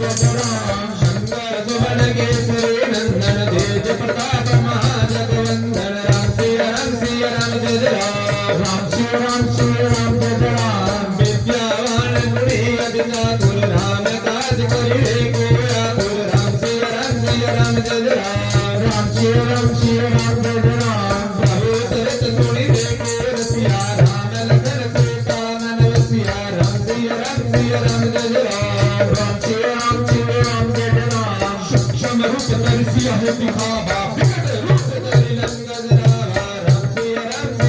शंकर सुवन केसरी नंदन तेज प्रताप महाजगवंदन राम सिया राम जय राम राम जय राम विद्यावान गुणी अति चातुर राम काज करिए कोया तुर राम सिया राम जय राम जय राम जय राम प्रभु चरित सुनि देखो रसिया राम लखन सीता मन वसिया राम सिया राम जय राम राम जय राम जय राम सूक्ष्म रूप धरि सिया है दिखावा विकट रूप धरि लंका जरावा राम सिया राम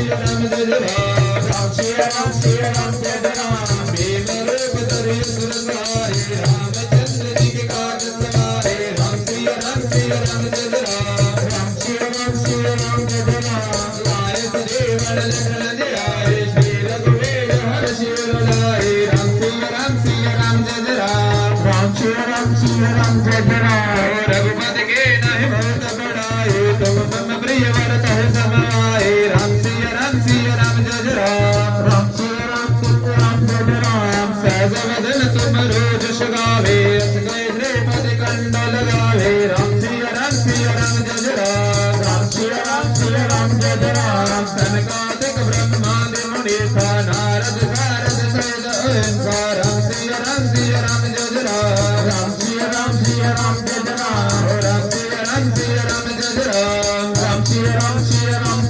जय राम जय राम भीम रूप धरि असुर सहारे रामचंद्र जी के काज सवारे राम सिया राम जय राम लाए श्रीवन लखन जियाए श्री रघुवीर हर्षि उर लाए राम सिया राम जय राम रघुपति के नाहि बहुत बड़ाए तुम मम प्रिय भरत है समाए राम सिया राम जय राम सहज वदन तुम रोज गावे अस गए द्रौपदी कंड लगावे राम सिया राम जय राम सनकादिक ब्रह्मादि मुनीसा नारद सारद सहित अहिंसा राम सिया राम जय राम राम सिया राम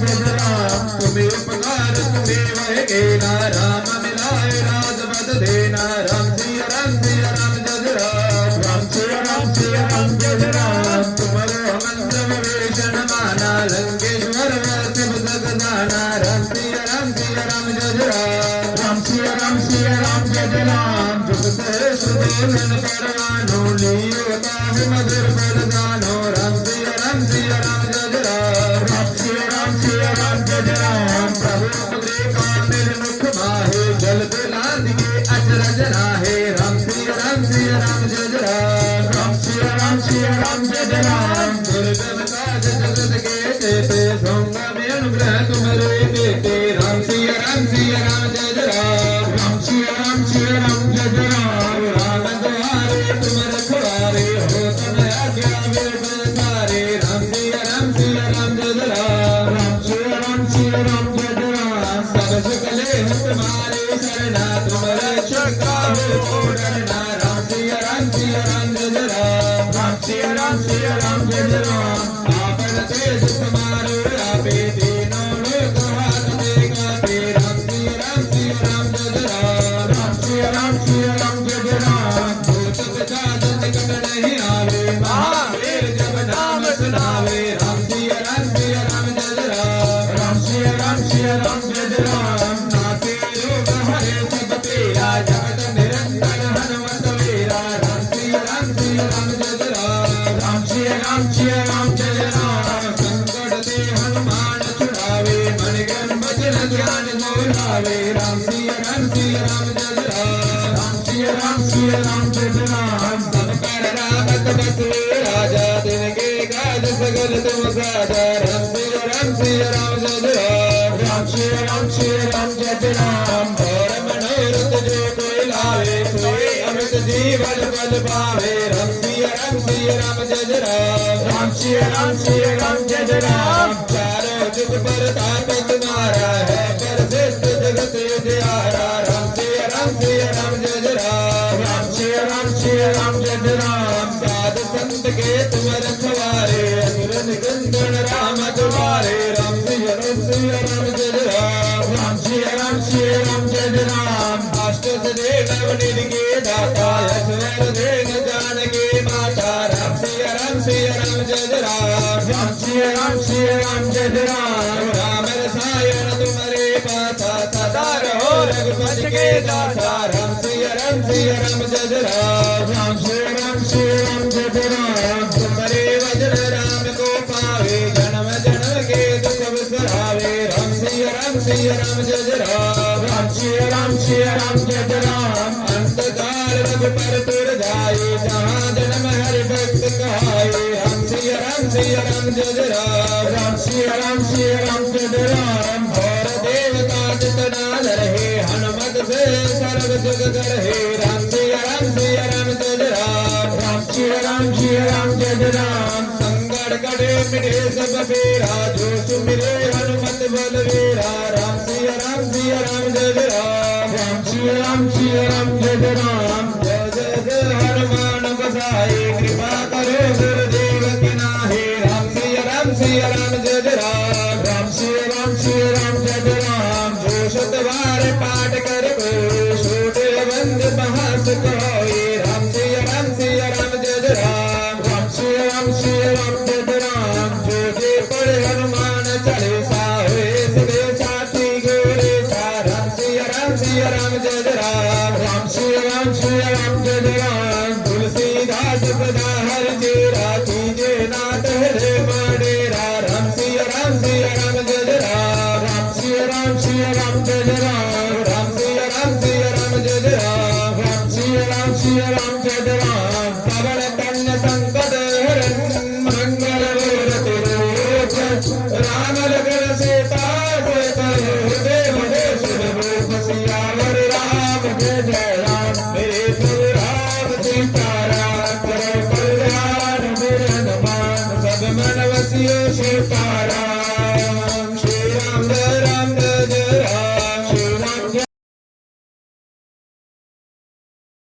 जय राम तुम्हें उपकार तुम्हें वह केला राम मिलाए राजपद देना राम सिया राम जय राम तुम्हारो मंत्र विभीषण माना लंकेश्वर वैसे जगदाना राम सिया राम जय राम जुग सहस्र देवन परवानो लियो ताहि मधुर बरदानो राम सिया राम जय राम प्रभु मुद्रे कामिल मुख माहे जल बिलाद के अचरज राहे राम सिया राम जय राम दुर्गम काज जगत के तेते सोंगा में अनुग्रह तुम्हारे बेटे राम सिया राम जय राम राम द्वारे तुम रखवारे हो तुम आज्ञा वीर सारे राम सिया राम जय राम सब सकले हो तुम्हारे शरणा तुम रक्षक काहू को डरना राम सिया राम जय राम आपन तेज समारो आपे तीनों लोक हाथ देखा पे राम सिया राम जय राम भूत पिशाच निकट नहीं आवे महावीर जब नाम सुनावे राम सिया राम जय राम नाथे रोग हरे सब पीरा जगत निरंतर हनुमत वीरा राम सिया राम जय राम संकट ते हनुमान छुड़ावे मन क्रम वचन ध्यान मोहावे राम सिया राम जय राम सब पर रामत बसे राजा तिनके काज सगल तुम साजा राम सिया राम जय राम और मनोरथ जो कोई लावे सोई अमृत जीवन फल पावे राम सिया राम जय राम चारों जुग पर ताप तुम्हारा है पर श्रेष्ठ जगत उजियारा राम सिया राम जय राम साध संत के तुम रखवारे असुर निकंदन राम तुम्हारे राम सिया राम जय राम अष्ट सदे नवनिधि के दाता यशवर देन जान के माता राम सिया राम जय राम रसायन तुम्हारे पासा सदा रहो रघुपति के दाता राम सिया राम जय राम तुम्हारे वज्र राम को पावे जन्म जन्म के दुख बिसरावे राम सिया राम जय राम अंत काल रघुपर तुर जाए जहाँ जन्म हरि भक्त कहाए राम सिया राम जय राम और देवता जितना रहे हनुमत से सर्व जुग रहे राम सिया राम जय राम श्री राम जय राम। संकट कटे मिटे सब बेरा जो सुमिरे हनुमत बलवीरा। राम सिया राम जय राम। राम सिया राम जय राम। जय जय जय हनुमान गोसाई कृपा करो गुरुदेव की नाहि। राम सिया राम जय राम। राम सिया राम जय राम। जो शतवार पाठ कर को छोटे बंद बहास कोई। राम सिया राम जय राम। राम सिया राम जय राम। जो जे पढ़े हनुमान चालीसा होए सदे साथी गोरे सा। राम सिया राम जय राम। राम सिया राम जय राम। तुलसीदास सदा हर चेरा कीजे नाथ हरे बडेरा। राम सिया राम जय राम। राम सिया राम जय राम। राम सिया राम जय राम। राम सिया राम जय राम। पवन कन्या संकट हरन मंगल मूर्ति रूप। राम लखन सीता देव देश रूप। सियावर राम जय राम। मेरे प्रभु राम सीताराम। करो कल्याण मेरे हनुमान सब मन वसियो सीताराम।